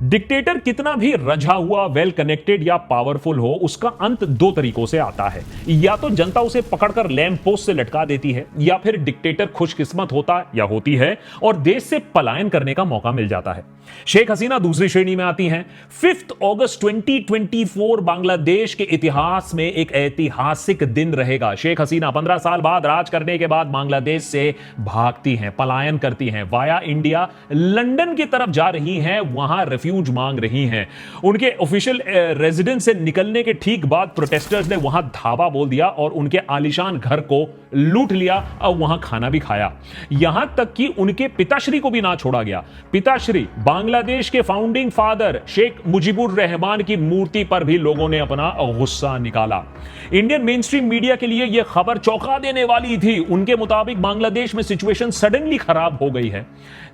Dictator कितना भी रंझा हुआ, वेल कनेक्टेड या पावरफुल हो, उसका अंत दो तरीकों से आता है। या तो जनता उसे पकड़कर लैंप पोस्ट से लटका देती है, या फिर डिक्टेटर खुशकिस्मत होता या होती है और देश से पलायन करने का मौका मिल जाता है। शेख हसीना दूसरी श्रेणी में आती हैं। 5 अगस्त 2024 बांग्लादेश के इतिहास में एक ऐतिहासिक दिन रहेगा। शेख हसीना 15 साल बाद राज करने के बाद बांग्लादेश से भागती हैं, पलायन करती हैं, वाया इंडिया लंदन की तरफ जा रही हैं, वहां रिफ्यूज मांग रही हैं। उनके ऑफिशियल रेजिडेंस से निकलने के ठीक बाद प्रोटेस्टर्स ने वहां धावा बोल दिया और उनके आलीशान घर को लूट लिया और वहां खाना भी खाया। यहां तक कि उनके पिताश्री को भी ना छोड़ा गया। पिताश्री बांग्लादेश के फाउंडिंग फादर शेख मुजीबुर रहमान की मूर्ति पर भी लोगों ने अपना गुस्सा निकाला। इंडियन मेन स्ट्रीम मीडिया के लिए यह खबर चौंका देने वाली थी। उनके मुताबिक बांग्लादेश में सिचुएशन सडनली खराब हो गई है,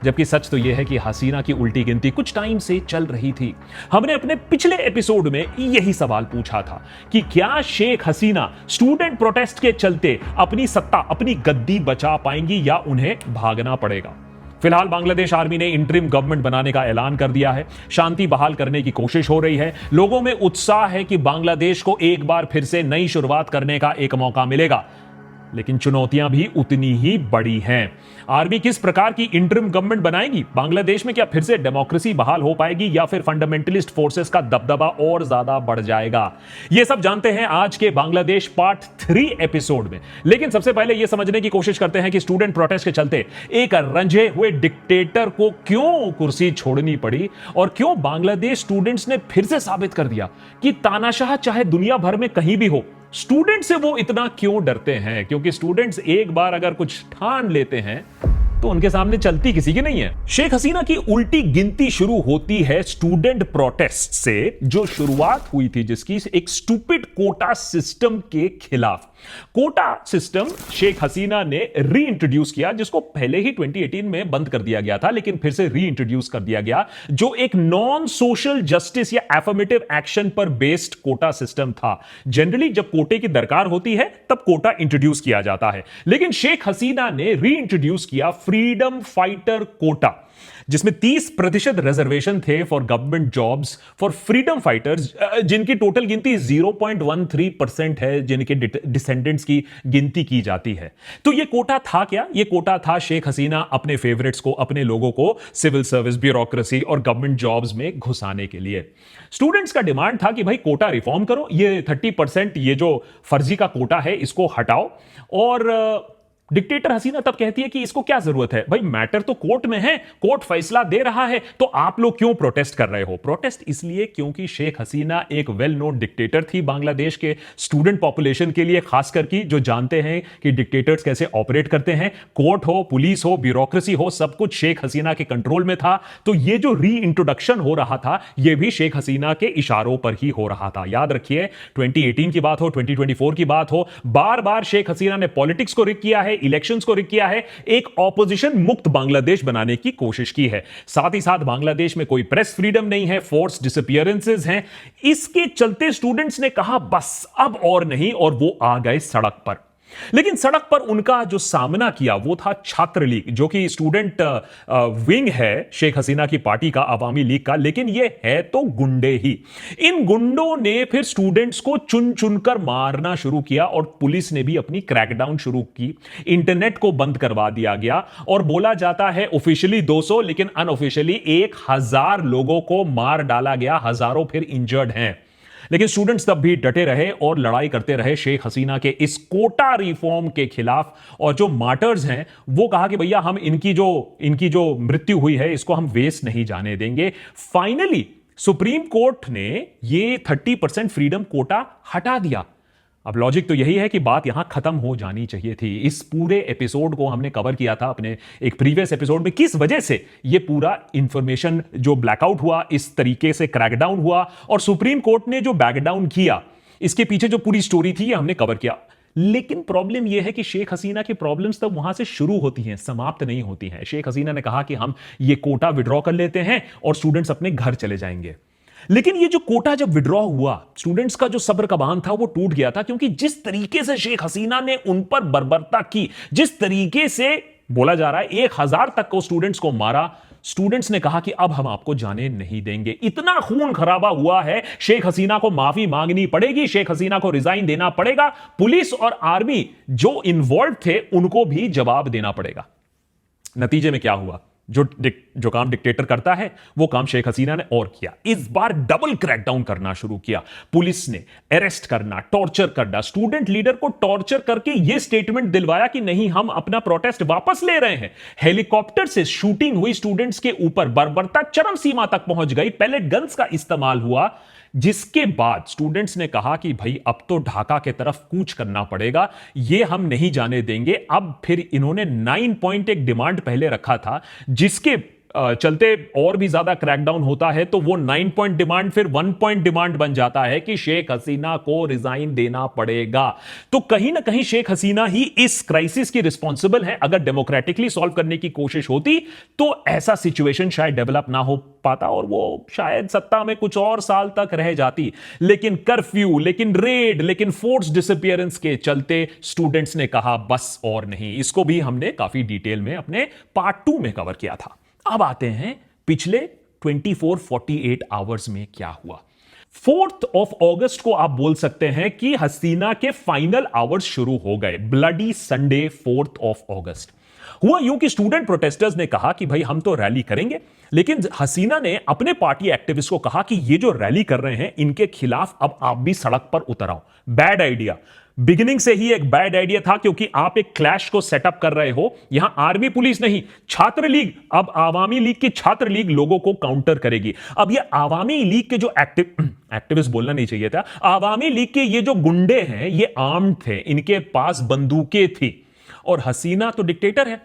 जबकि सच तो यह है कि हसीना की उल्टी गिनती कुछ टाइम से चल रही थी। हमने अपने पिछले एपिसोड में यही सवाल पूछा था कि क्या शेख हसीना स्टूडेंट प्रोटेस्ट के चलते अपनी सत्ता, अपनी गद्दी बचा पाएंगी या उन्हें भागना पड़ेगा। फिलहाल बांग्लादेश आर्मी ने इंटरिम गवर्नमेंट बनाने का ऐलान कर दिया है। शांति बहाल करने की कोशिश हो रही है। लोगों में उत्साह है कि बांग्लादेश को एक बार फिर से नई शुरुआत करने का एक मौका मिलेगा, लेकिन चुनौतियां भी उतनी ही बड़ी हैं। आर्मी किस प्रकार की इंटरिम गवर्नमेंट बनाएगी? बांग्लादेश में क्या फिर से डेमोक्रेसी बहाल हो पाएगी या फिर फंडामेंटलिस्ट फोर्सेस का दबदबा और ज्यादा बढ़ जाएगा? यह सब जानते हैं आज के बांग्लादेश पार्ट 3 एपिसोड में। लेकिन सबसे पहले यह समझने की कोशिश करते हैं कि स्टूडेंट प्रोटेस्ट के चलते एक रंझे हुए डिक्टेटर को क्यों कुर्सी छोड़नी पड़ी और क्यों बांग्लादेश स्टूडेंट्स ने फिर से साबित कर दिया कि तानाशाह चाहे दुनिया भर में कहीं भी हो, स्टूडेंट से वो इतना क्यों डरते हैं। क्योंकि स्टूडेंट्स एक बार अगर कुछ ठान लेते हैं तो उनके सामने चलती किसी की नहीं है। शेख हसीना की उल्टी गिनती शुरू होती है स्टूडेंट प्रोटेस्ट से, जो शुरुआत हुई थी जिसकी एक स्टूपिड कोटा सिस्टम के खिलाफ। कोटा सिस्टम शेख हसीना ने री इंट्रोड्यूस किया, जिसको पहले ही 2018 में बंद कर दिया गया था, लेकिन फिर से री इंट्रोड्यूस कर दिया गया, जो एक नॉन सोशल जस्टिस या एफर्मेटिव एक्शन पर बेस्ड कोटा सिस्टम था। जनरली जब कोटे की दरकार होती है तब कोटा इंट्रोड्यूस किया जाता है, लेकिन शेख हसीना ने री इंट्रोड्यूस किया फ्रीडम फाइटर कोटा, जिसमें 30% रिजर्वेशन थे for government jobs for freedom fighters, जिनकी टोटल गिनती 0.13% है, जिनके डिसेंडेंट्स की गिनती की जाती है। तो यह कोटा था क्या? यह कोटा था शेख हसीना अपने फेवरेट्स को, अपने लोगों को सिविल सर्विस, ब्यूरोक्रेसी और गवर्नमेंट जॉब्स में घुसाने के लिए। स्टूडेंट्स का डिमांड था कि भाई कोटा रिफॉर्म करो, ये 30% ये जो फर्जी का कोटा है इसको हटाओ। और डिक्टेटर हसीना तब कहती है कि इसको क्या जरूरत है, भाई मैटर तो कोर्ट में है, कोर्ट फैसला दे रहा है, तो आप लोग क्यों प्रोटेस्ट कर रहे हो? प्रोटेस्ट इसलिए क्योंकि शेख हसीना एक वेल नोन डिक्टेटर थी बांग्लादेश के स्टूडेंट पॉपुलेशन के लिए, खासकर की जो जानते हैं कि डिक्टेटर्स कैसे ऑपरेट करते हैं। कोर्ट हो, पुलिस हो, ब्यूरोक्रेसी हो, सब कुछ शेख हसीना के कंट्रोल में था। तो ये जो री इंट्रोडक्शन हो रहा था, यह भी शेख हसीना के इशारों पर ही हो रहा था। याद रखिए, 2018 की बात हो, 2024 की बात हो, बार बार शेख हसीना ने पॉलिटिक्स को रिग किया है, इलेक्शंस को रिग किया है, एक ऑपोजिशन मुक्त बांग्लादेश बनाने की कोशिश की है। साथ ही साथ बांग्लादेश में कोई प्रेस फ्रीडम नहीं है, फोर्स डिसअपीयरेंसेस हैं। इसके चलते स्टूडेंट्स ने कहा बस अब और नहीं, और वो आ गए सड़क पर। लेकिन सड़क पर उनका जो सामना किया वो था छात्र लीग, जो कि स्टूडेंट विंग है शेख हसीना की पार्टी का, अवामी लीग का, लेकिन ये है तो गुंडे ही। इन गुंडों ने फिर स्टूडेंट्स को चुन चुनकर मारना शुरू किया और पुलिस ने भी अपनी क्रैकडाउन शुरू की। इंटरनेट को बंद करवा दिया गया और बोला जाता है ऑफिशियली 200 लेकिन अनऑफिशियली 1000 लोगों को मार डाला गया, हजारों फिर इंजर्ड हैं। लेकिन स्टूडेंट्स तब भी डटे रहे और लड़ाई करते रहे शेख हसीना के इस कोटा रिफॉर्म के खिलाफ। और जो मार्टर्स हैं वो कहा कि भैया हम इनकी जो मृत्यु हुई है इसको हम वेस्ट नहीं जाने देंगे। फाइनली सुप्रीम कोर्ट ने ये 30% फ्रीडम कोटा हटा दिया। अब लॉजिक तो यही है कि बात यहां खत्म हो जानी चाहिए थी। इस पूरे एपिसोड को हमने कवर किया था अपने एक प्रीवियस एपिसोड में, किस वजह से ये पूरा इंफॉर्मेशन जो ब्लैकआउट हुआ, इस तरीके से क्रैकडाउन हुआ और सुप्रीम कोर्ट ने जो बैकडाउन किया, इसके पीछे जो पूरी स्टोरी थी ये हमने कवर किया। लेकिन प्रॉब्लम यह है कि शेख हसीना की प्रॉब्लम्स तब वहां से शुरू होती हैं, समाप्त नहीं होती हैं। शेख हसीना ने कहा कि हम ये कोटा विड्रॉ कर लेते हैं और स्टूडेंट्स अपने घर चले जाएंगे। लेकिन ये जो कोटा जब विड्रॉ हुआ, स्टूडेंट्स का जो सब्र का बांध था वो टूट गया था, क्योंकि जिस तरीके से शेख हसीना ने उन पर बर्बरता की, जिस तरीके से बोला जा रहा है 1000 तक को स्टूडेंट्स को मारा, स्टूडेंट्स ने कहा कि अब हम आपको जाने नहीं देंगे। इतना खून खराबा हुआ है, शेख हसीना को माफी मांगनी पड़ेगी, शेख हसीना को रिजाइन देना पड़ेगा, पुलिस और आर्मी जो इन्वॉल्व थे उनको भी जवाब देना पड़ेगा। नतीजे में क्या हुआ? जो काम डिक्टेटर करता है वो काम शेख हसीना ने और किया। इस बार डबल क्रैकडाउन करना शुरू किया। पुलिस ने अरेस्ट करना, टॉर्चर करना, स्टूडेंट लीडर को टॉर्चर करके यह स्टेटमेंट दिलवाया कि नहीं, हम अपना प्रोटेस्ट वापस ले रहे हैं। हेलीकॉप्टर से शूटिंग हुई स्टूडेंट्स के ऊपर, बर्बरता चरम सीमा तक पहुंच गई। पैलेट गन्स का इस्तेमाल हुआ, जिसके बाद स्टूडेंट्स ने कहा कि भाई अब तो ढाका के तरफ कूच करना पड़ेगा, ये हम नहीं जाने देंगे। अब फिर इन्होंने 9 पॉइंट एक डिमांड पहले रखा था, जिसके चलते और भी ज्यादा क्रैकडाउन होता है, तो वो 9 पॉइंट डिमांड फिर 1 पॉइंट डिमांड बन जाता है कि शेख हसीना को रिजाइन देना पड़ेगा। तो कहीं ना कहीं शेख हसीना ही इस क्राइसिस की रिस्पॉन्सिबल है। अगर डेमोक्रेटिकली सॉल्व करने की कोशिश होती तो ऐसा सिचुएशन शायद डेवलप ना हो पाता और वो शायद सत्ता में कुछ और साल तक रह जाती। लेकिन कर्फ्यू, लेकिन रेड, लेकिन फोर्स डिसअपियरेंस के चलते स्टूडेंट्स ने कहा बस और नहीं। इसको भी हमने काफी डिटेल में अपने पार्ट 2 में कवर किया था। अब आते हैं पिछले 24-48 आवर्स में क्या हुआ। 4th of August को आप बोल सकते हैं कि हसीना के फाइनल आवर्स शुरू हो गए। Bloody Sunday 4th of August हुआ यूं कि स्टूडेंट प्रोटेस्टर्स ने कहा कि भाई हम तो रैली करेंगे, लेकिन हसीना ने अपने पार्टी एक्टिविस्ट को कहा कि ये जो रैली कर रहे हैं इनके खिलाफ अब आप भी सड़क पर उतर आओ। बैड आइडिया, बिगिनिंग से ही एक बैड आइडिया था, क्योंकि आप एक क्लैश को सेटअप कर रहे हो। यहां आर्मी पुलिस नहीं, छात्र लीग, अब आवामी लीग की छात्र लीग लोगों को काउंटर करेगी। अब ये आवामी लीग के जो एक्टिविस्ट बोलना नहीं चाहिए था, आवामी लीग के ये जो गुंडे हैं ये आर्म्ड थे, इनके पास बंदूकें थी और हसीना तो डिक्टेटर है।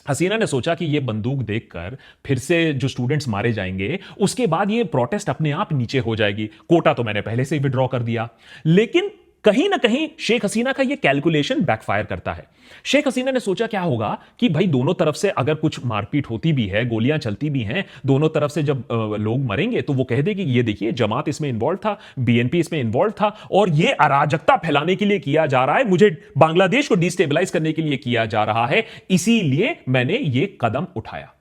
हसीना ने सोचा कि ये बंदूक देखकर फिर से जो स्टूडेंट्स मारे जाएंगे, उसके बाद ये प्रोटेस्ट अपने आप नीचे हो जाएगी। कोटा तो मैंने पहले से ही विड्रॉ कर दिया। लेकिन कहीं ना कहीं शेख हसीना का ये कैलकुलेशन बैकफायर करता है। शेख हसीना ने सोचा क्या होगा कि भाई दोनों तरफ से अगर कुछ मारपीट होती भी है, गोलियां चलती भी हैं, दोनों तरफ से जब लोग मरेंगे तो वो कह देगी ये देखिए जमात इसमें इन्वॉल्व था, बीएनपी इसमें इन्वॉल्व था और ये अराजकता फैलाने के लिए किया जा रहा है, मुझे बांग्लादेश को डिस्टेबलाइज करने के लिए किया जा रहा है, इसीलिए मैंने ये कदम उठाया।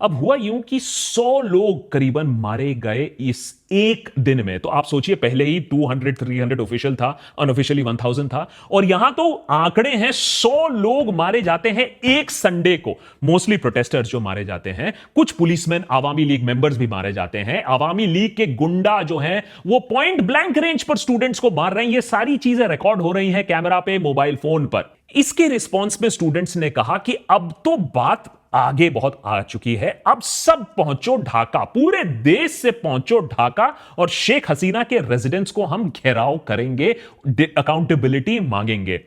अब हुआ यूं कि 100 लोग करीबन मारे गए इस एक दिन में। तो आप सोचिए, पहले ही 200-300 ऑफिशियल था, अनऑफिशियली 1000 था, और यहां तो आंकड़े हैं 100 लोग मारे जाते हैं एक संडे को। मोस्टली प्रोटेस्टर्स जो मारे जाते हैं, कुछ पुलिसमैन, आवामी लीग मेंबर्स भी मारे जाते हैं, आवामी लीग के गुंडा जो हैं वो पॉइंट ब्लैंक रेंज पर स्टूडेंट्स को मार रहे हैं। ये सारी चीजें रिकॉर्ड हो रही हैं कैमरा पे, मोबाइल फोन पर। इसके रिस्पॉन्स में स्टूडेंट्स ने कहा कि अब तो बात आगे बहुत आ चुकी है, अब सब पहुंचो ढाका, पूरे देश से पहुंचो ढाका और शेख हसीना के रेजिडेंट्स को हम घेराव करेंगे, अकाउंटेबिलिटी मांगेंगे।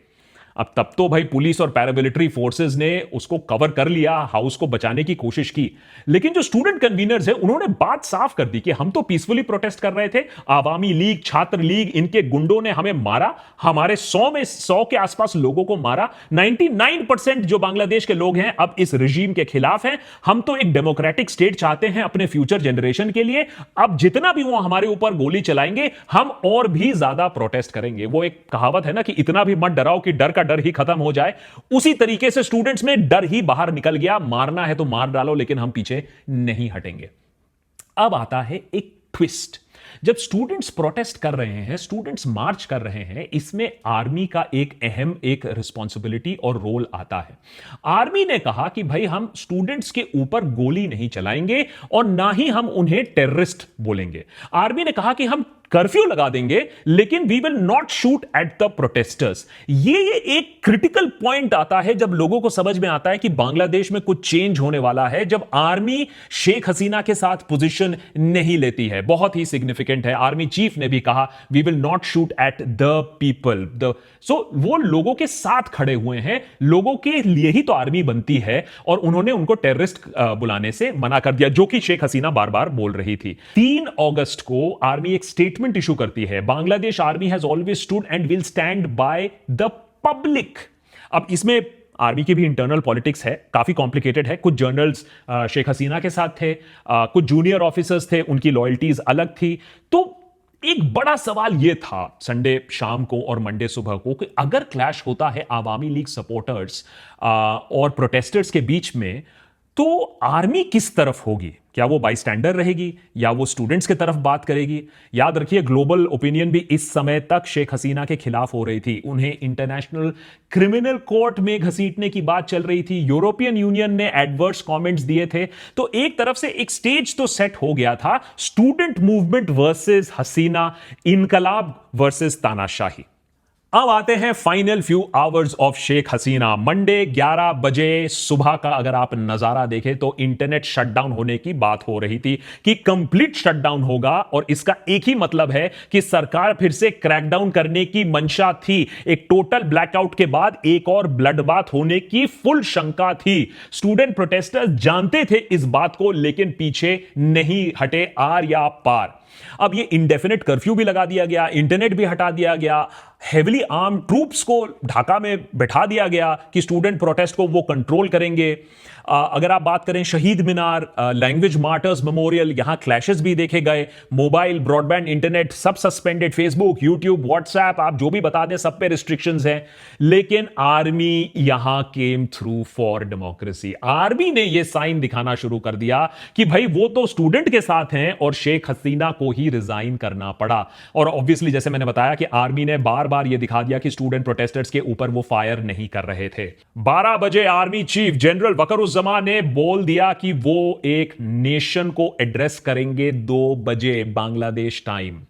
अब तब तो भाई पुलिस और पैरामिलिट्री फोर्सेस ने उसको कवर कर लिया, हाउस को बचाने की कोशिश की, लेकिन जो स्टूडेंट कन्वीनर्स हैं उन्होंने बात साफ कर दी कि हम तो पीसफुली प्रोटेस्ट कर रहे थे, आवामी लीग, छात्र लीग, इनके गुंडों ने हमें मारा, हमारे 100 के आसपास लोगों को मारा। 99% जो बांग्लादेश के लोग हैं अब इस रिजीम के खिलाफ हैं। हम तो एक डेमोक्रेटिक स्टेट चाहते हैं अपने फ्यूचर जनरेशन के लिए। अब जितना भी वो हमारे ऊपर गोली चलाएंगे हम और भी ज्यादा प्रोटेस्ट करेंगे। वो एक कहावत है ना कि इतना भी मत डराओ कि डर का डर ही खत्म हो जाए। उसी तरीके से स्टूडेंट्स में डर ही बाहर निकल गया, मारना है तो मार डालो, लेकिन हम पीछे नहीं हटेंगे। अब आता है एक ट्विस्ट। जब स्टूडेंट्स प्रोटेस्ट कर रहे हैं, स्टूडेंट्स मार्च कर रहे हैं, इसमें आर्मी का एक अहम रिस्पॉन्सिबिलिटी और रोल आता है। आर्मी ने कहा कि भाई हम स्टूडेंट्स के ऊपर गोली नहीं चलाएंगे और ना ही हम उन्हें टेररिस्ट बोलेंगे। आर्मी ने कहा कि हम कर्फ्यू लगा देंगे, लेकिन we will not shoot at the protesters. ये एक क्रिटिकल पॉइंट आता है जब लोगों को समझ में आता है कि बांग्लादेश में कुछ चेंज होने वाला है, जब आर्मी शेख हसीना के साथ पोजीशन नहीं लेती है। बहुत ही सिग्निफिकेंट है। आर्मी चीफ ने भी कहा we will not shoot at the people. So वो लोगों के साथ खड़े हुए हैं, लोगों के लिए ही तो आर्मी बनती है, और उन्होंने उनको टेररिस्ट बुलाने से मना कर दिया, जो कि शेख हसीना बार बार बोल रही थी। 3 अगस्त को आर्मी एक स्टेटमेंट इशू करती है, Bangladesh army has always stood and will stand by the public. अब इसमें आर्मी की भी इंटरनल पॉलिटिक्स है, काफी कॉम्प्लिकेटेड है। कुछ जनरल्स शेख हसीना के साथ थे, कुछ जूनियर ऑफिसर्स थे, उनकी लॉयल्टीज अलग थी। तो एक बड़ा सवाल यह था संडे शाम को और मंडे सुबह को कि अगर क्लैश होता है आवामी लीग सपोर्टर्स और प्रोटेस्टर्स के बीच में, तो आर्मी किस तरफ होगी? क्या वो बाईस्टैंडर रहेगी या वो स्टूडेंट्स की तरफ बात करेगी? याद रखिए, ग्लोबल ओपिनियन भी इस समय तक शेख हसीना के खिलाफ हो रही थी। उन्हें इंटरनेशनल क्रिमिनल कोर्ट में घसीटने की बात चल रही थी। यूरोपियन यूनियन ने एडवर्स कमेंट्स दिए थे। तो एक तरफ से एक स्टेज तो सेट हो गया था, स्टूडेंट मूवमेंट वर्सेस हसीना, इनकलाब वर्सेस तानाशाही। अब आते हैं final few hours of Sheikh Hasina. Monday 11 बजे सुबह का अगर आप नजारा देखें तो इंटरनेट शटडाउन होने की बात हो रही थी कि कंप्लीट शटडाउन होगा, और इसका एक ही मतलब है कि सरकार फिर से क्रैकडाउन करने की मंशा थी। एक टोटल ब्लैकआउट के बाद एक और ब्लडबाथ होने की फुल शंका थी। स्टूडेंट प्रोटेस्टर्स जानते थे इस बात को, लेकिन पीछे नहीं हटे आर या पार। अब ये इंडेफिनिट कर्फ्यू भी लगा दिया गया, इंटरनेट भी हटा दिया गया, हेविली आर्म ट्रूप्स को ढाका में बैठा दिया गया कि स्टूडेंट प्रोटेस्ट को वो कंट्रोल करेंगे। अगर आप बात करें शहीद मीनार, लैंग्वेज मार्टर्स मेमोरियल, यहां क्लैशेस भी देखे गए। मोबाइल, ब्रॉडबैंड, इंटरनेट सब सस्पेंडेड। फेसबुक, यूट्यूब, व्हाट्सएप, आप जो भी बता दें, सब पे रिस्ट्रिक्शंस हैं। लेकिन आर्मी यहां came through for democracy. Army ने यह साइन दिखाना शुरू कर दिया कि भाई वो तो स्टूडेंट के साथ हैं, और शेख हसीना को ही रिजाइन करना पड़ा। और ऑब्वियसली जैसे मैंने बताया कि आर्मी ने बार बार यह दिखा दिया कि स्टूडेंट प्रोटेस्टर्स के ऊपर वो फायर नहीं कर रहे थे। 12 बजे आर्मी चीफ जनरल वकरुज्जमान ने बोल दिया कि वो एक नेशन को एड्रेस करेंगे 2 बजे बांग्लादेश टाइम।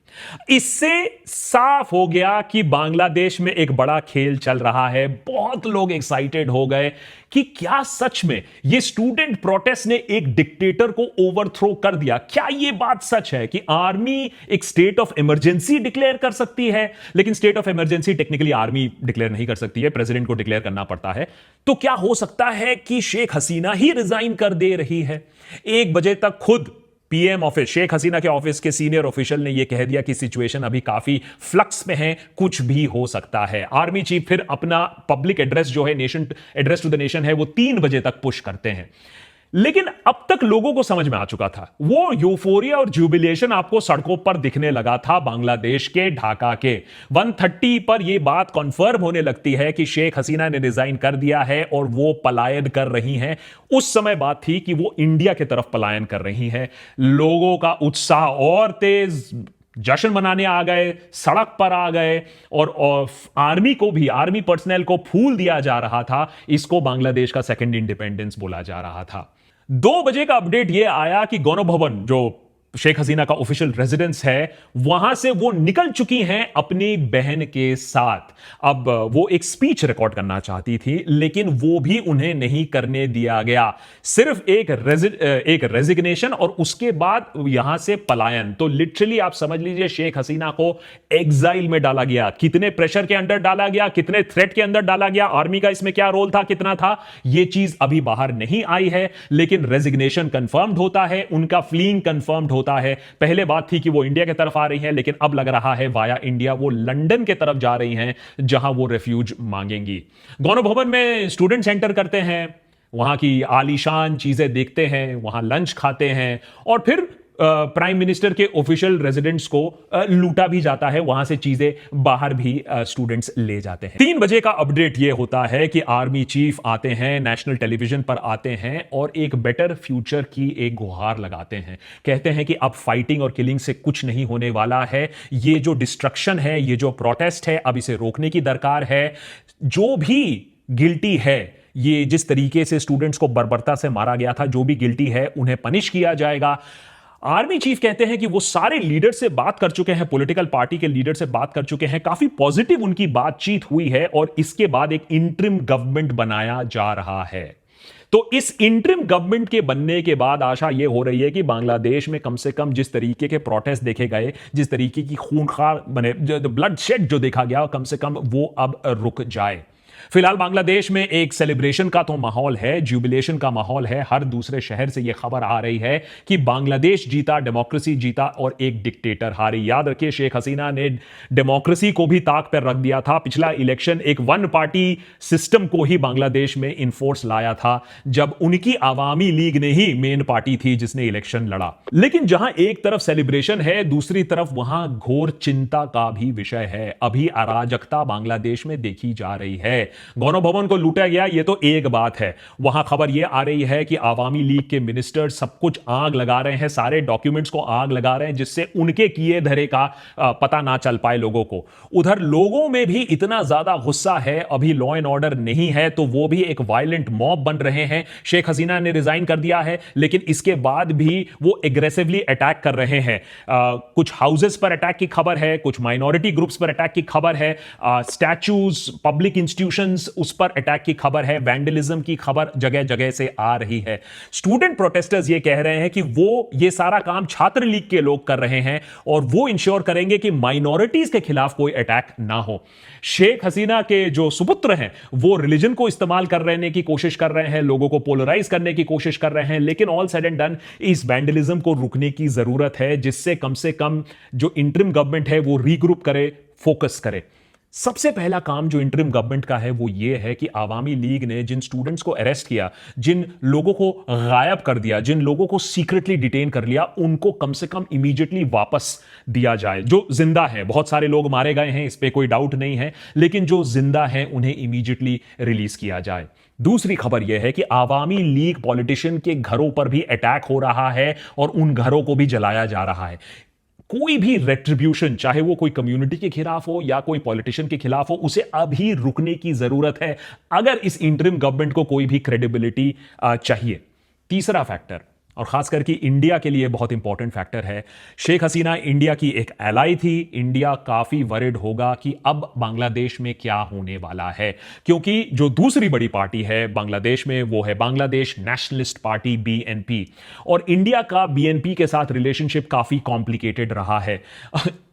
इससे साफ हो गया कि बांग्लादेश में एक बड़ा खेल चल रहा है। बहुत लोग एक्साइटेड हो गए कि क्या सच में ये स्टूडेंट प्रोटेस्ट ने एक डिक्टेटर को ओवरथ्रो कर दिया? क्या ये बात सच है कि आर्मी एक स्टेट ऑफ इमरजेंसी डिक्लेयर कर सकती है? लेकिन state of emergency technically army declare नहीं कर सकती है, प्रेसिडेंट को डिक्लेयर करना पड़ता है। तो क्या हो सकता है कि शेख हसीना ही रिजाइन कर दे रही है? 1 बजे तक खुद पीएम ऑफिस, शेख हसीना के ऑफिस के सीनियर ऑफिशियल ने यह कह दिया कि सिचुएशन अभी काफी फ्लक्स में है, कुछ भी हो सकता है। आर्मी चीफ फिर अपना पब्लिक एड्रेस जो है, nation address to the nation है, वो 3 बजे तक पुश करते हैं। लेकिन अब तक लोगों को समझ में आ चुका था, वो यूफोरिया और जुबिलेशन आपको सड़कों पर दिखने लगा था बांग्लादेश के ढाका के 130 पर यह बात कंफर्म होने लगती है कि शेख हसीना ने रिजाइन कर दिया है और वो पलायन कर रही हैं। उस समय बात थी कि वो इंडिया की तरफ पलायन कर रही हैं। लोगों का उत्साह और तेज, जश्न मनाने आ गए, सड़क पर आ गए, और आर्मी को भी, आर्मी पर्सनल को फूल दिया जा रहा था। इसको बांग्लादेश का सेकंड इंडिपेंडेंस बोला जा रहा था। 2 बजे का अपडेट यह आया कि गौरव भवन, जो शेख हसीना का ऑफिशियल रेजिडेंस है, वहां से वो निकल चुकी हैं अपनी बहन के साथ। अब वो एक स्पीच रिकॉर्ड करना चाहती थी, लेकिन वो भी उन्हें नहीं करने दिया गया। सिर्फ एक रेजिग्नेशन और उसके बाद यहां से पलायन। तो लिटरली आप समझ लीजिए शेख हसीना को एग्जाइल में डाला गया। कितने प्रेशर के अंदर डाला गया, कितने थ्रेट के अंदर डाला गया, आर्मी का इसमें क्या रोल था, कितना था, यह चीज अभी बाहर नहीं आई है। लेकिन रेजिग्नेशन कंफर्म्ड होता है, उनका फ्लीइंग कंफर्म्ड होता है। पहले बात थी कि वो इंडिया की तरफ आ रही हैं, लेकिन अब लग रहा है वाया इंडिया वो लंदन की तरफ जा रही हैं, जहां वो रेफ्यूज मांगेंगी। गौरव भवन में स्टूडेंट्स एंटर करते हैं, वहां की आलीशान चीजें देखते हैं, वहां लंच खाते हैं, और फिर प्राइम मिनिस्टर के ऑफिशियल रेजिडेंट्स को लूटा भी जाता है। वहां से चीजें बाहर भी स्टूडेंट्स ले जाते हैं। 3 बजे का अपडेट यह होता है कि आर्मी चीफ आते हैं, नेशनल टेलीविजन पर आते हैं और एक बेटर फ्यूचर की एक गुहार लगाते हैं। कहते हैं कि अब फाइटिंग और किलिंग से कुछ नहीं होने वाला है। ये जो डिस्ट्रक्शन है, ये जो प्रोटेस्ट है, अब इसे रोकने की दरकार है। जो भी गिल्टी है, ये जिस तरीके से स्टूडेंट्स को बर्बरता से मारा गया था, जो भी गिल्टी है उन्हें पनिश किया जाएगा। आर्मी चीफ कहते हैं कि वो सारे लीडर से बात कर चुके हैं, पॉलिटिकल पार्टी के लीडर से बात कर चुके हैं, काफी पॉजिटिव उनकी बातचीत हुई है, और इसके बाद एक इंटरिम गवर्नमेंट बनाया जा रहा है। तो इस इंटरिम गवर्नमेंट के बनने के बाद आशा यह हो रही है कि बांग्लादेश में कम से कम जिस तरीके के प्रोटेस्ट देखे गए, जिस तरीके की खूंखार बने, ब्लड शेड जो देखा गया, कम से कम वो अब रुक जाए। फिलहाल बांग्लादेश में एक सेलिब्रेशन का तो माहौल है, जुबिलेशन का माहौल है। हर दूसरे शहर से यह खबर आ रही है कि बांग्लादेश जीता, डेमोक्रेसी जीता और एक डिक्टेटर हारी। याद रखिए, शेख हसीना ने डेमोक्रेसी को भी ताक पर रख दिया था। पिछला इलेक्शन एक वन पार्टी सिस्टम को ही बांग्लादेश में इन्फोर्स लाया था, जब उनकी आवामी लीग ने ही मेन पार्टी थी जिसने इलेक्शन लड़ा। लेकिन जहां एक तरफ सेलिब्रेशन है, दूसरी तरफ वहां घोर चिंता का भी विषय है। अभी अराजकता बांग्लादेश में देखी जा रही है। गौरव भवन को लूटा गया, ये तो एक बात है। वहां खबर ये आ रही है कि आवामी लीग के मिनिस्टर सब कुछ आग लगा रहे हैं, सारे डॉक्यूमेंट्स को आग लगा रहे हैं, जिससे उनके किए धरे का पता ना चल पाए लोगों को। उधर लोगों में भी इतना ज्यादा गुस्सा है, अभी लॉ एंड ऑर्डर नहीं है, तो वो भी एक वायलेंट मॉब बन रहे हैं। शेख हसीना ने रिजाइन कर दिया है, लेकिन इसके बाद भी वो एग्रेसिवली अटैक कर रहे हैं। कुछ हाउसेस पर अटैक की खबर है, कुछ माइनॉरिटी ग्रुप्स पर अटैक की खबर है, स्टैच्यूज, पब्लिक इंस्टीट्यूशंस, उस पर अटैक की खबर है, वैंडलिज्म की खबर जगह जगह से आ रही है। स्टूडेंट प्रोटेस्टर्स ये कह रहे हैं कि वो ये सारा काम छात्र लीग के लोग कर रहे हैं और वो इंश्योर करेंगे कि माइनॉरिटीज के खिलाफ कोई अटैक ना हो। शेख हसीना के जो सुपुत्र हैं वो रिलीजन को इस्तेमाल कर रहने की कोशिश कर रहे हैं, लोगों को पोलराइज करने की कोशिश कर रहे हैं, लेकिन ऑल सेड एंड डन इस वैंडलिज्म को रुकने की जरूरत है, जिससे कम से कम जो इंटरिम गवर्नमेंट है वो रीग्रुप करे, फोकस करे। सबसे पहला काम जो इंटरिम गवर्नमेंट का है वो ये है कि आवामी लीग ने जिन स्टूडेंट्स को अरेस्ट किया, जिन लोगों को गायब कर दिया, जिन लोगों को सीक्रेटली डिटेन कर लिया, उनको कम से कम इमीडिएटली वापस दिया जाए। जो जिंदा है, बहुत सारे लोग मारे गए हैं, इस पे कोई डाउट नहीं है, लेकिन जो जिंदा है उन्हें इमीडिएटली रिलीज किया जाए। दूसरी खबर यह है कि आवामी लीग पॉलिटिशियन के घरों पर भी अटैक हो रहा है और उन घरों को भी जलाया जा रहा है। कोई भी रेट्रिब्यूशन, चाहे वो कोई कम्युनिटी के खिलाफ हो या कोई पॉलिटिशियन के खिलाफ हो, उसे अभी रुकने की जरूरत है अगर इस इंटरिम गवर्नमेंट को कोई भी क्रेडिबिलिटी चाहिए। तीसरा फैक्टर, और खास करके इंडिया के लिए बहुत इंपॉर्टेंट फैक्टर है, शेख हसीना इंडिया की एक एलाई थी। इंडिया काफी वरिड होगा कि अब बांग्लादेश में क्या होने वाला है, क्योंकि जो दूसरी बड़ी पार्टी है बांग्लादेश में वो है बांग्लादेश नेशनलिस्ट पार्टी बीएनपी, और इंडिया का बीएनपी के साथ रिलेशनशिप काफी कॉम्प्लिकेटेड रहा है।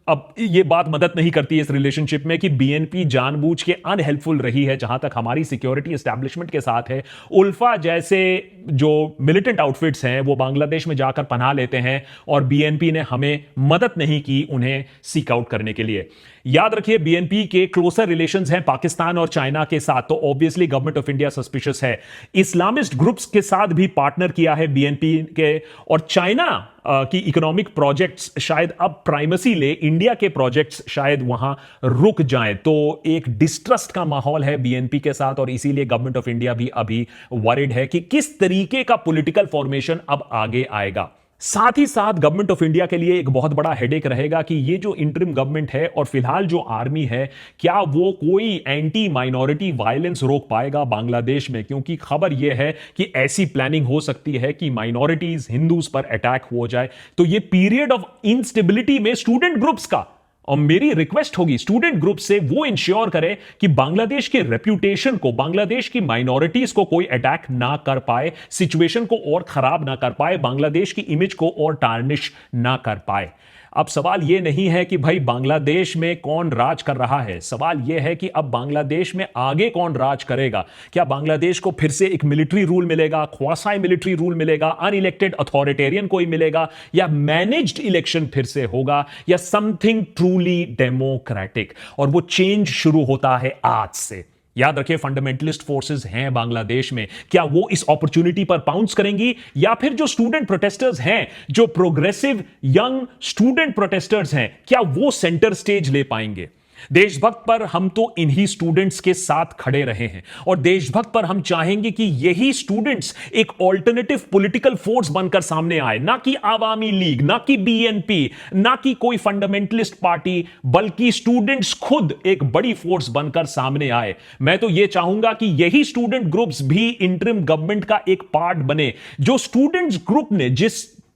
अब ये बात मदद नहीं करती है इस रिलेशनशिप में कि बीएनपी जानबूझ के अनहेल्पफुल रही है जहां तक हमारी सिक्योरिटी एस्टैब्लिशमेंट के साथ है। उल्फा जैसे जो मिलिटेंट आउटफिट्स हैं वो बांग्लादेश में जाकर पनाह लेते हैं और बीएनपी ने हमें मदद नहीं की उन्हें सीक आउट करने के लिए। याद रखिए, बीएनपी के क्लोजर रिलेशंस हैं पाकिस्तान और चाइना के साथ, तो obviously government of India suspicious है। इस्लामिस्ट ग्रुप्स के साथ भी पार्टनर किया है बीएनपी के, और चाइना की इकोनॉमिक प्रोजेक्ट्स शायद अब प्राइमेसी ले, इंडिया के प्रोजेक्ट्स शायद वहां रुक जाएं। तो एक डिस्ट्रस्ट का माहौल है बीएनपी के साथ, और इसीलिए गवर्नमेंट ऑफ इंडिया भी अभी वरिड है कि किस तरीके का पॉलिटिकल फॉर्मेशन अब आगे आएगा। साथ ही साथ गवर्नमेंट ऑफ इंडिया के लिए एक बहुत बड़ा हेडेक रहेगा कि ये जो इंटरिम गवर्नमेंट है और फिलहाल जो आर्मी है, क्या वो कोई एंटी माइनॉरिटी वायलेंस रोक पाएगा बांग्लादेश में, क्योंकि खबर यह है कि ऐसी प्लानिंग हो सकती है कि माइनॉरिटीज, हिंदूज पर अटैक हो जाए। तो ये पीरियड ऑफ इंस्टेबिलिटी में स्टूडेंट ग्रुप्स का, और मेरी रिक्वेस्ट होगी स्टूडेंट ग्रुप से, वो इंश्योर करे कि बांग्लादेश के रेप्यूटेशन को, बांग्लादेश की माइनॉरिटीज को कोई अटैक ना कर पाए, सिचुएशन को और खराब ना कर पाए, बांग्लादेश की इमेज को और टार्निश ना कर पाए। अब सवाल यह नहीं है कि भाई बांग्लादेश में कौन राज कर रहा है, सवाल यह है कि अब बांग्लादेश में आगे कौन राज करेगा। क्या बांग्लादेश को फिर से एक मिलिट्री रूल मिलेगा, ख्वासाई मिलिट्री रूल मिलेगा, अनइलेक्टेड अथॉरिटेरियन कोई मिलेगा, या मैनेज्ड इलेक्शन फिर से होगा, या समथिंग ट्रूली डेमोक्रेटिक। और वो चेंज शुरू होता है आज से। याद रखिए, फंडामेंटलिस्ट फोर्सेस हैं बांग्लादेश में, क्या वो इस अपॉर्चुनिटी पर पाउंस करेंगी, या फिर जो स्टूडेंट प्रोटेस्टर्स हैं, जो प्रोग्रेसिव यंग स्टूडेंट प्रोटेस्टर्स हैं, क्या वो सेंटर स्टेज ले पाएंगे। देशभक्त पर हम तो इन्हीं स्टूडेंट्स के साथ खड़े रहे हैं, और देशभक्त पर हम चाहेंगे कि यही स्टूडेंट्स एक ऑल्टरनेटिव पॉलिटिकल फोर्स बनकर सामने आए, ना कि आवामी लीग, ना कि बीएनपी, ना कि कोई फंडामेंटलिस्ट पार्टी, बल्कि स्टूडेंट्स खुद एक बड़ी फोर्स बनकर सामने आए। मैं तो यह चाहूंगा कि यही स्टूडेंट ग्रुप्स भी इंटरिम गवर्नमेंट का एक पार्ट बने। जो स्टूडेंट्स ग्रुप ने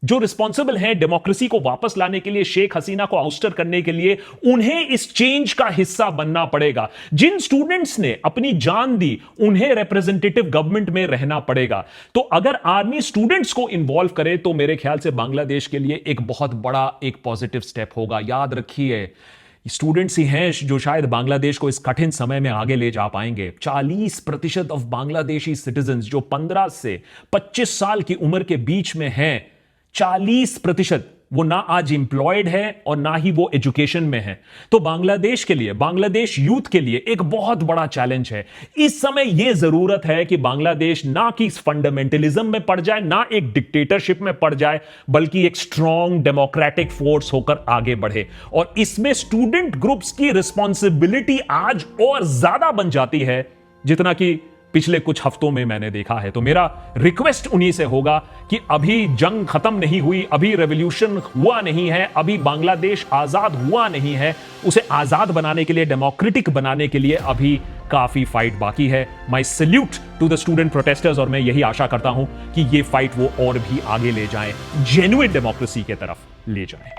जो रिस्पॉन्सिबल है डेमोक्रेसी को वापस लाने के लिए, शेख हसीना को आउस्टर करने के लिए, उन्हें इस चेंज का हिस्सा बनना पड़ेगा। जिन स्टूडेंट्स ने अपनी जान दी, उन्हें रिप्रेजेंटेटिव गवर्नमेंट में रहना पड़ेगा। तो अगर आर्मी स्टूडेंट्स को इन्वॉल्व करे तो मेरे ख्याल से बांग्लादेश के लिए एक बहुत बड़ा एक पॉजिटिव स्टेप होगा। याद रखिए, स्टूडेंट्स ही हैं जो शायद बांग्लादेश को इस कठिन समय में आगे ले जा पाएंगे। 40% ऑफ बांग्लादेशी सिटीजन जो 15 से 25 साल की उम्र के बीच में हैं, 40% वो ना आज एम्प्लॉयड है और ना ही वो एजुकेशन में है। तो बांग्लादेश के लिए, बांग्लादेश यूथ के लिए एक बहुत बड़ा चैलेंज है। इस समय यह जरूरत है कि बांग्लादेश ना कि फंडामेंटलिज्म में पड़ जाए, ना एक डिक्टेटरशिप में पड़ जाए, बल्कि एक स्ट्रॉन्ग डेमोक्रेटिक फोर्स होकर आगे बढ़े। और इसमें स्टूडेंट ग्रुप्स की रिस्पॉन्सिबिलिटी आज और ज्यादा बन जाती है जितना कि पिछले कुछ हफ्तों में मैंने देखा है। तो मेरा रिक्वेस्ट उन्हीं से होगा कि अभी जंग खत्म नहीं हुई, अभी रेवोल्यूशन हुआ नहीं है, अभी बांग्लादेश आजाद हुआ नहीं है। उसे आजाद बनाने के लिए, डेमोक्रेटिक बनाने के लिए अभी काफी फाइट बाकी है। My salute to the student protesters, और मैं यही आशा करता हूं कि ये फाइट वो और भी आगे ले जाएं, जेन्युइन डेमोक्रेसी के तरफ ले जाएं।